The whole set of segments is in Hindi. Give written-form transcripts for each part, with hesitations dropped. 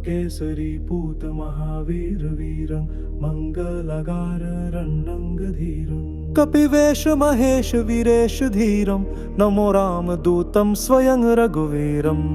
केसरी पूत महावीर वीरं मंगलागार रणंगधीरं कपिवेश महेश वीरेश धीरं नमो रामदूतं स्वयं रघुवीरम्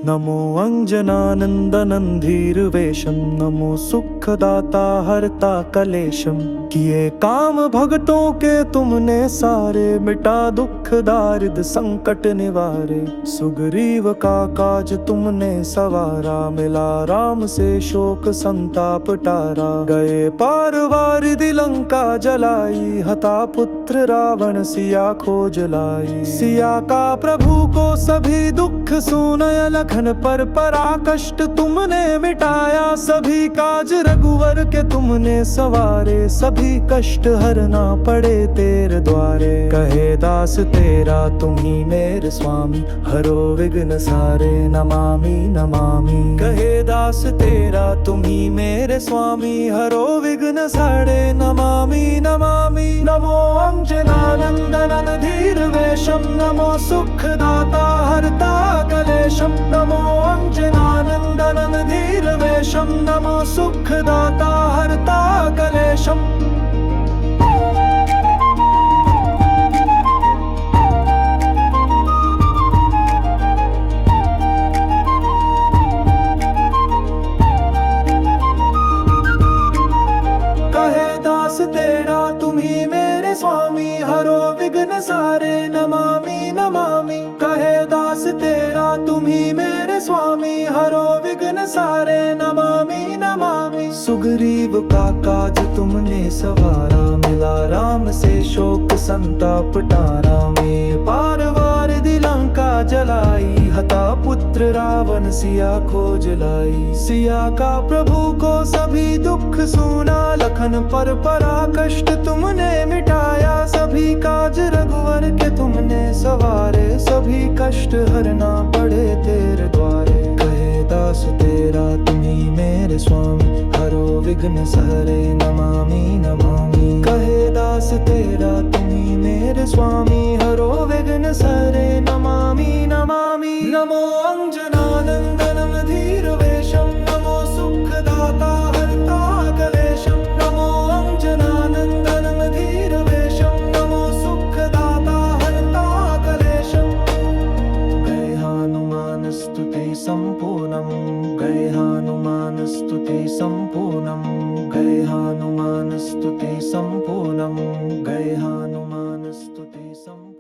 नमो अंजनानंदनं धीरवेशं नमो सुखदाता हरता कलेशम किए काम भगतों के तुमने सारे मिटा दुख दारिद संकट निवारे सुग्रीव का काज तुमने सवारा मिला राम से शोक संताप टारा गए पार वारिधि लंका जलाई हता पुत्र रावण सिया खोज लाई सिया का प्रभु को सभी दुख सुनय लखन पर परा कष्ट तुमने मिटाया सभी काज रघुवर के तुमने सवारे सभी कष्ट हरना पड़े तेरे द्वारे कहे दास तेरा तुम ही मेरे स्वामी हरो विघ्न सारे नमामि नमामि कहे दास तेरा तुम ही मेरे स्वामी हरो विघ्न सारे नमामि नमामि नमो अंजनानंदन धीर वेशम नमो सुखदाता हरता कलेशम नमो अंजनानंदन धीर वेशम नमो सुखदाता हरता कलेशम तेरा तुम ही मेरे स्वामी हरो विघ्न सारे नमामि नमामि कहे दास तेरा तुम ही मेरे स्वामी हरो विघ्न सारे नमामि नमामि सुग्रीव का काज तुमने सवारा मिला राम से शोक संताप टारा में पार वारिधि लंका जलाई हता पुत्र रावण सिया खोज लाई सिया का प्रभु को सभी दुख सुना लखन पर परा कष्ट तुमने मिटाया सभी काज रघुवर के तुमने सवारे सभी कष्ट हरना पड़े तेरे द्वारे कहे दास तेरा तुम ही मेरे स्वामी हरो विघ्न सारे नमामि नमामि कहे दास तेरा तुम ही मेरे स्वामी हरो विघ्न सारे नमामि नमामि नमो अंजनानंदन धीर वेशम नमो सुखदाता हरता कलेशम नमो अंजनानंदन धीर वेशम नमो सुखदाता हरता कलेशम गए हनुमान स्तुति संपूर्णम गए हनुमान स्तुति संपूर्णम गए हनुमान स्तुति संपूर्णम गए हनुमान स्तुति संपूर्णम